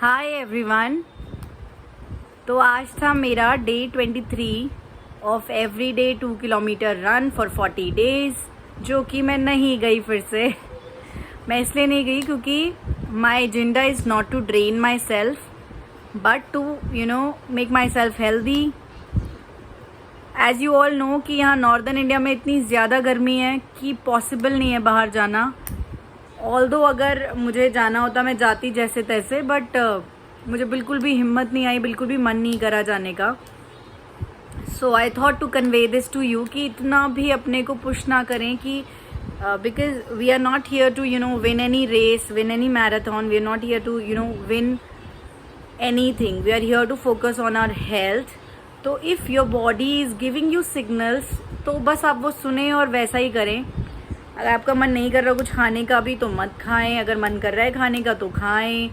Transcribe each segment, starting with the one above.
Hi everyone. तो आज था मेरा day 23 of everyday 2 kilometre run for 40 days, जो कि मैं नहीं गई फिर से। मैं इसलिए नहीं गई क्योंकि my agenda is not to drain myself but to make myself healthy. As you all know कि यहाँ नॉर्दर्न इंडिया में इतनी ज़्यादा गर्मी है कि पॉसिबल नहीं है बाहर जाना। ऑल्दो अगर मुझे जाना होता मैं जाती जैसे तैसे, बट मुझे बिल्कुल भी हिम्मत नहीं आई, बिल्कुल भी मन नहीं करा जाने का। So I thought to convey this to you कि इतना भी अपने को पुश ना करें कि because we are not here to win any race, win any marathon, we are not here to win anything, we are here to focus on our health. तो if your body is giving you signals तो बस आप वो सुने और वैसा ही करें। अगर आपका मन नहीं कर रहा कुछ खाने का भी तो मत खाएं, अगर मन कर रहा है खाने का तो खाएं,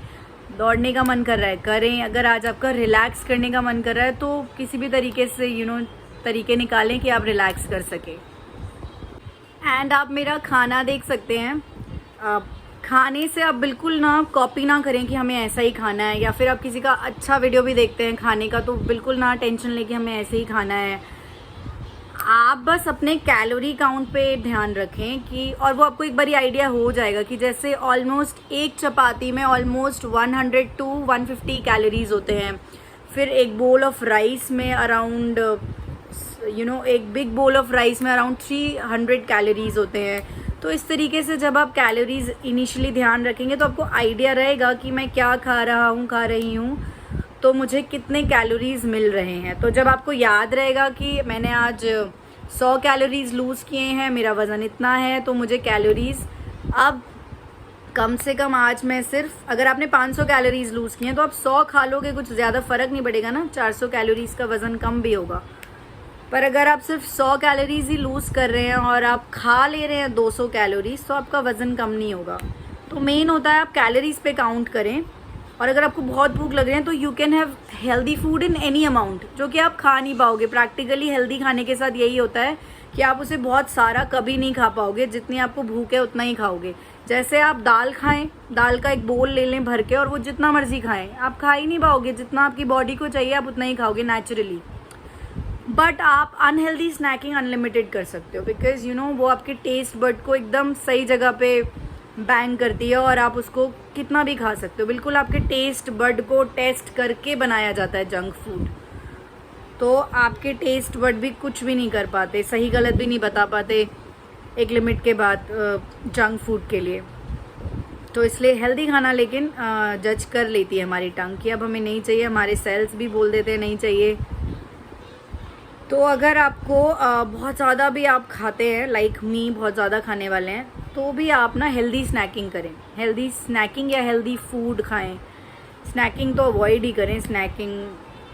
दौड़ने का मन कर रहा है करें, अगर आज आपका रिलैक्स करने का मन कर रहा है तो किसी भी तरीके से तरीके निकालें कि आप रिलैक्स कर सकें। एंड आप मेरा खाना देख सकते हैं। खाने से आप बिल्कुल ना कॉपी ना करें कि हमें ऐसा ही खाना है, या फिर आप किसी का अच्छा वीडियो भी देखते हैं खाने का तो बिल्कुल ना टेंशन लेके हमें ऐसे ही खाना है। आप बस अपने कैलोरी काउंट पे ध्यान रखें कि, और वो आपको एक बारी आइडिया हो जाएगा कि जैसे ऑलमोस्ट एक चपाती में ऑलमोस्ट 100 to 150 कैलोरीज होते हैं। फिर एक बोल ऑफ राइस में अराउंड एक बिग बोल ऑफ राइस में अराउंड 300 कैलोरीज होते हैं। तो इस तरीके से जब आप कैलोरीज इनिशियली ध्यान रखेंगे तो आपको आइडिया रहेगा कि मैं क्या खा रही हूँ तो मुझे कितने कैलोरीज मिल रहे हैं। तो जब आपको याद रहेगा कि मैंने आज 100 कैलोरीज लूज़ किए हैं, मेरा वज़न इतना है, तो मुझे कैलोरीज अब कम से कम आज मैं सिर्फ, अगर आपने 500 कैलोरीज लूज़ किए हैं तो आप 100 खा लोगे, कुछ ज़्यादा फ़र्क नहीं पड़ेगा ना, 400 कैलोरीज का वज़न कम भी होगा। पर अगर आप सिर्फ 100 कैलोरीज ही लूज़ कर रहे हैं और आप खा ले रहे हैं 200 कैलोरीज तो आपका वज़न कम नहीं होगा। तो मेन होता है आप कैलोरीज पे काउंट करें। और अगर आपको बहुत भूख लग रही है तो you can have healthy food in any amount, जो कि आप खा नहीं पाओगे। प्रैक्टिकली हेल्दी खाने के साथ यही होता है कि आप उसे बहुत सारा कभी नहीं खा पाओगे, जितनी आपको भूख है उतना ही खाओगे। जैसे आप दाल खाएं, दाल का एक बोल ले लें भर के और वो जितना मर्जी खाएं, आप खा ही नहीं पाओगे। जितना आपकी बॉडी को चाहिए आप उतना ही खाओगे नेचुरली। बट आप अनहेल्दी स्नैकिंग अनलिमिटेड कर सकते हो, बिकॉज वो आपके टेस्ट बड को एकदम सही जगह पे बैंग करती है और आप उसको कितना भी खा सकते हो। बिल्कुल आपके टेस्ट बड को टेस्ट करके बनाया जाता है जंक फूड। तो आपके टेस्ट बड भी कुछ भी नहीं कर पाते, सही गलत भी नहीं बता पाते एक लिमिट के बाद जंक फूड के लिए। तो इसलिए हेल्दी खाना लेकिन जज कर लेती है हमारी टंग कि अब हमें नहीं चाहिए, हमारे सेल्स भी बोल देते हैं नहीं चाहिए। तो अगर आपको बहुत ज़्यादा भी आप खाते हैं, लाइक मी बहुत ज़्यादा खाने वाले हैं, तो भी आप ना हेल्दी स्नैकिंग करें। हेल्दी स्नैकिंग या हेल्दी फूड खाएं। स्नैकिंग तो अवॉइड ही करें। स्नैकिंग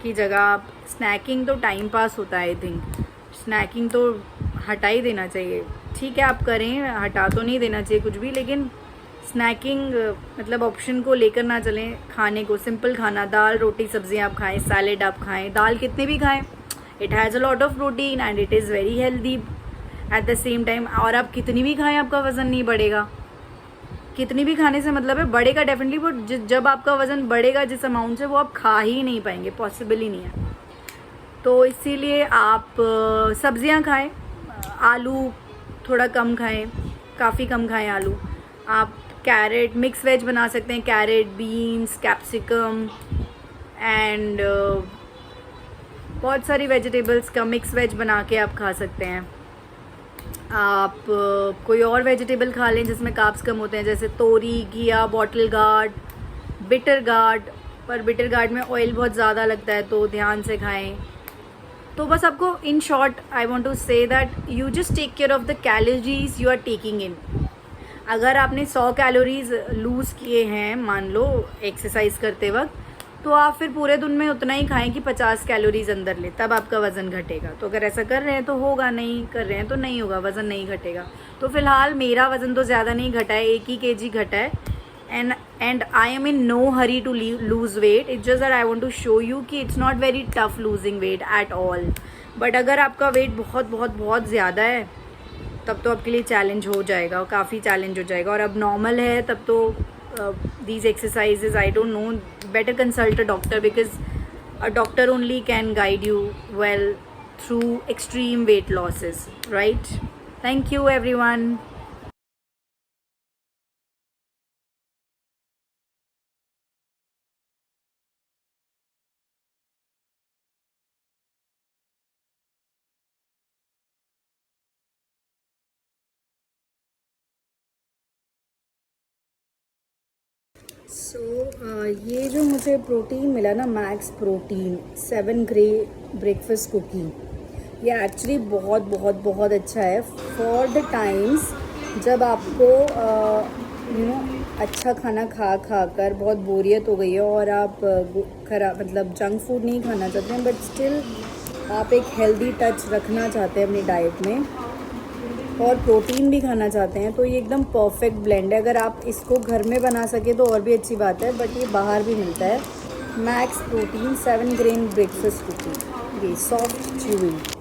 की जगह आप, स्नैकिंग तो टाइम पास होता है, आई थिंक स्नैकिंग तो हटा ही देना चाहिए। ठीक है आप करें, हटा तो नहीं देना चाहिए कुछ भी, लेकिन स्नैकिंग मतलब ऑप्शन को लेकर ना चलें। खाने को सिंपल खाना, दाल रोटी सब्ज़ी आप खाएं, सैलेड आप खाएं, दाल कितने भी खाएं, it has a lot of protein and it is very healthy at the same time. और आप कितनी भी खाएं आपका वज़न नहीं बढ़ेगा। कितनी भी खाने से मतलब है बढ़ेगा डेफिनेटली, बट जब आपका वज़न बढ़ेगा जिस अमाउंट से, वो आप खा ही नहीं पाएंगे, पॉसिबल ही नहीं है। तो इसीलिए आप सब्जियां खाएं। आलू थोड़ा कम खाएं, काफ़ी कम खाएं आलू। आप कैरेट मिक्स वेज बना सकते हैं, कैरेट, बीन्स, कैप्सिकम एंड बहुत सारी वेजिटेबल्स का मिक्स वेज बना के आप खा सकते हैं। आप कोई और वेजिटेबल खा लें जिसमें कार्ब्स कम होते हैं, जैसे तोरी, घिया, बॉटल गार्ड, बिटर गार्ड। पर बिटर गार्ड में ऑयल बहुत ज़्यादा लगता है तो ध्यान से खाएं। तो बस आपको in short I want to say that you just take care of the calories you are taking in. अगर आपने 100 कैलोरीज लूज़ किए हैं मान लो एक्सरसाइज करते वक्त, तो आप फिर पूरे दिन में उतना ही खाएं कि 50 कैलोरीज अंदर ले, तब आपका वज़न घटेगा। तो अगर ऐसा कर रहे हैं तो होगा, नहीं कर रहे हैं तो नहीं होगा, वज़न नहीं घटेगा। तो फिलहाल मेरा वज़न तो ज़्यादा नहीं घटा है, 1 ही kg घटा है। And I am in no hurry to lose weight. It's just that I want to show you कि it's not very tough losing weight at all. But अगर आपका वेट बहुत बहुत बहुत ज़्यादा है तब तो आपके लिए चैलेंज हो जाएगा, काफ़ी चैलेंज हो जाएगा। और अब नॉर्मल है तब तो these exercises. I don't know. Better consult a doctor because a doctor only can guide you well through extreme weight losses, right? Thank you, everyone. सो ये जो मुझे प्रोटीन मिला ना, Max protein 7 grain breakfast cookie, ये actually बहुत बहुत बहुत अच्छा है फॉर द टाइम्स जब आपको अच्छा खाना खा खा कर बहुत बोरियत हो गई है और आप खराब मतलब जंक फूड नहीं खाना चाहते हैं, बट स्टिल आप एक हेल्दी टच रखना चाहते हैं अपनी डाइट में और प्रोटीन भी खाना चाहते हैं, तो ये एकदम परफेक्ट ब्लेंड है। अगर आप इसको घर में बना सके तो और भी अच्छी बात है, बट ये बाहर भी मिलता है। Max protein 7 grain breakfast cookie, ये सॉफ्ट च्यूइंग।